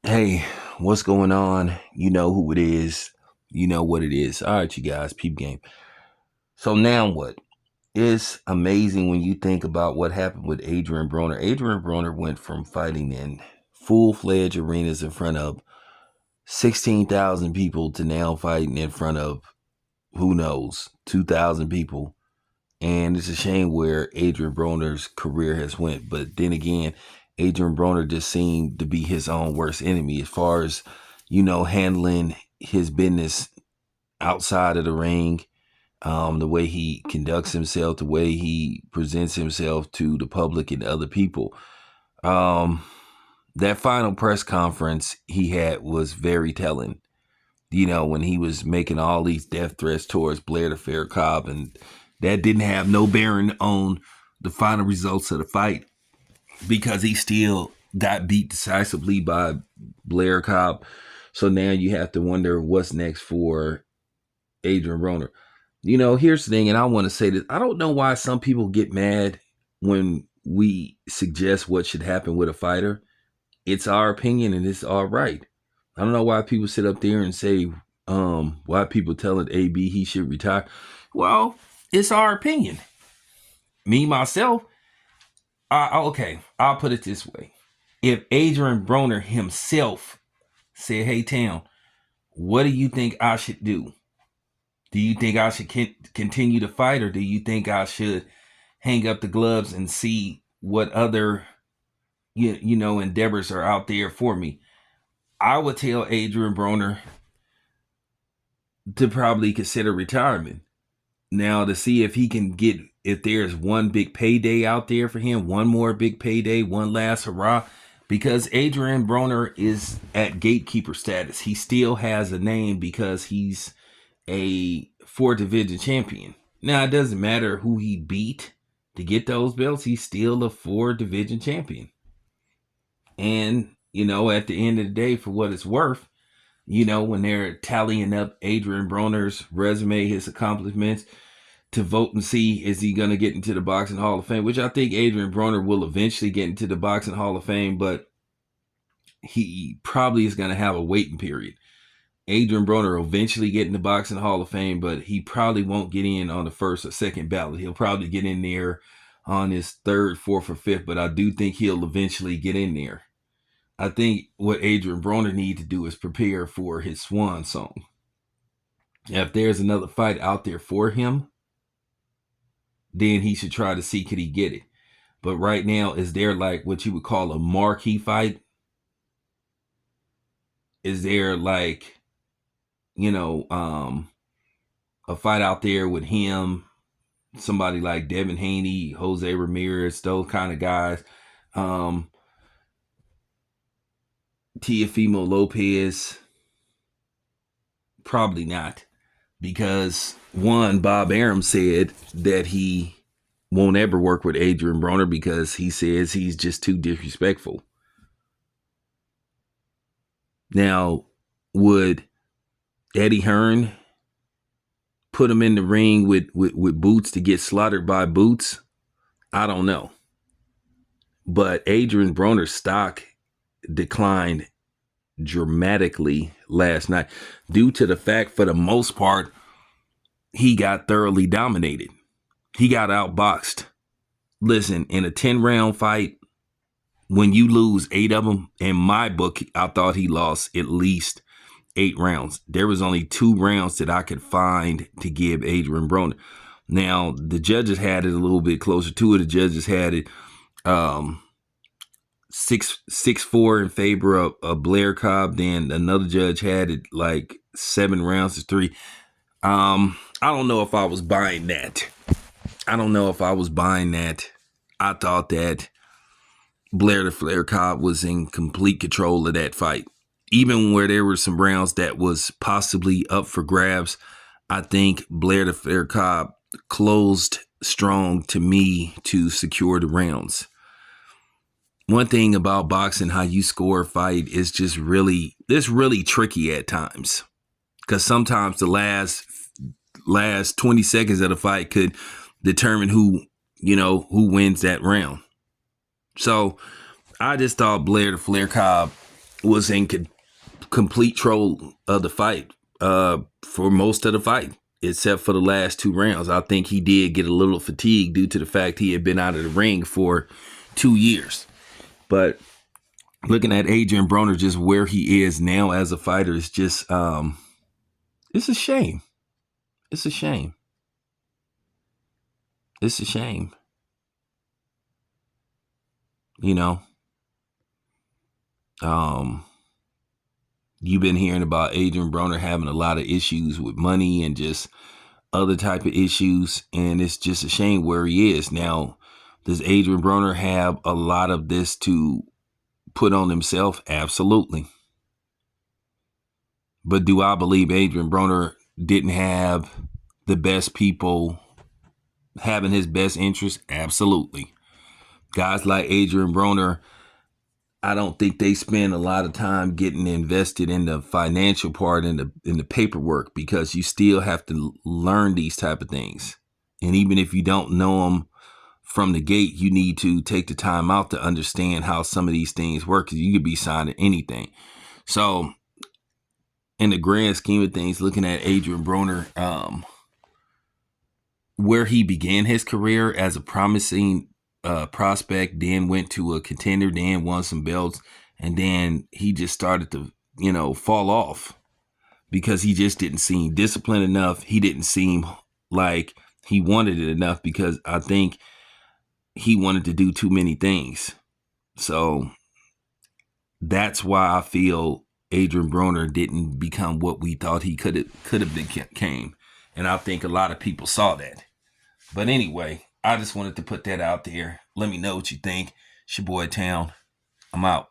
Hey, what's going on? You know who it is. You know what it is. All right, you guys, peep game. So now what? It's amazing when you think about what happened with Adrian Broner. Adrian Broner went from fighting in full-fledged arenas in front of 16,000 people to now fighting in front of, who knows, 2,000 people. And it's a shame where Adrian Broner's career has went. But then again, Adrian Broner just seemed to be his own worst enemy as far as, handling his business outside of the ring, the way he conducts himself, the way he presents himself to the public and other people. Um, that final press conference he had was very telling. When he was making all these death threats towards Blair the Fair Cobb, and that didn't have no bearing on the final results of the fight because he still got beat decisively by Blair Cobb. So now you have to wonder what's next for Adrian Broner. Here's the thing, and I want to say this. I don't know why some people get mad when we suggest what should happen with a fighter. It's our opinion and it's all right. I don't know why people sit up there and say, why people telling AB he should retire. Well, it's our opinion. Me, myself, okay, I'll put it this way. If Adrian Broner himself said, hey, Town, what do you think I should do? Do you think I should continue to fight, or do you think I should hang up the gloves and see what other, endeavors are out there for me? I would tell Adrian Broner to probably consider retirement. Now, to see if he can get, if there's one big payday out there for him, one more big payday, one last hurrah, because Adrian Broner is at gatekeeper status. He still has a name because he's a 4 division champion. Now, it doesn't matter who he beat to get those belts. He's still a 4 division champion. And, at the end of the day, for what it's worth, when they're tallying up Adrian Broner's resume, his accomplishments, to vote and see is he going to get into the Boxing Hall of Fame, which I think Adrian Broner will eventually get into the Boxing Hall of Fame, but he probably is going to have a waiting period. Adrian Broner will eventually get in the Boxing Hall of Fame, but he probably won't get in on the first or second ballot. He'll probably get in there on his third, fourth, or fifth, but I do think he'll eventually get in there. I think what Adrian Broner needs to do is prepare for his swan song. If there's another fight out there for him, then he should try to see could he get it. But right now, is there like what you would call a marquee fight? Is there like, a fight out there with him, somebody like Devin Haney, Jose Ramirez, those kind of guys? Teofimo Lopez? Probably not. Because one, Bob Arum said that he won't ever work with Adrian Broner because he says he's just too disrespectful. Now, would Eddie Hearn put him in the ring with Boots to get slaughtered by Boots? I don't know. But Adrian Broner's stock declined dramatically last night due to the fact, for the most part, he got thoroughly dominated. He got outboxed. Listen, in a 10-round fight, when you lose 8 of them, in my book, I thought he lost at least 8 rounds. There was only 2 rounds that I could find to give Adrian Broner. Now, the judges had it a little bit closer. 2 of the judges had it 6-4 in favor of Blair Cobb. Then another judge had it like 7 rounds to 3. I don't know if I was buying that. I thought that Blair the Flair Cobb was in complete control of that fight. Even where there were some rounds that was possibly up for grabs, I think Blair the Flair Cobb closed strong to me to secure the rounds. One thing about boxing, how you score a fight is just really tricky at times. Because sometimes the last 20 seconds of the fight could determine who wins that round. So I just thought Blair the Flair Cobb was in complete control of the fight for most of the fight, except for the last 2 rounds. I think he did get a little fatigued due to the fact he had been out of the ring for 2 years. But looking at Adrian Broner, just where he is now as a fighter, is just it's a shame. It's a shame. It's a shame. You know, you've been hearing about Adrian Broner having a lot of issues with money and just other type of issues, and it's just a shame where he is now. Does Adrian Broner have a lot of this to put on himself? Absolutely. But do I believe Adrian Broner didn't have the best people having his best interest? Absolutely. Guys like Adrian Broner, I don't think they spend a lot of time getting invested in the financial part and in the paperwork, because you still have to learn these type of things. And even if you don't know them from the gate, you need to take the time out to understand how some of these things work, because you could be signing anything. So in the grand scheme of things, looking at Adrian Broner, where he began his career as a promising prospect, then went to a contender, then won some belts, and then he just started to, fall off because he just didn't seem disciplined enough. He didn't seem like he wanted it enough, because I think he wanted to do too many things. So that's why I feel Adrian Broner didn't become what we thought he could have became. And I think a lot of people saw that. But anyway, I just wanted to put that out there. Let me know what you think. It's your boy Town. I'm out.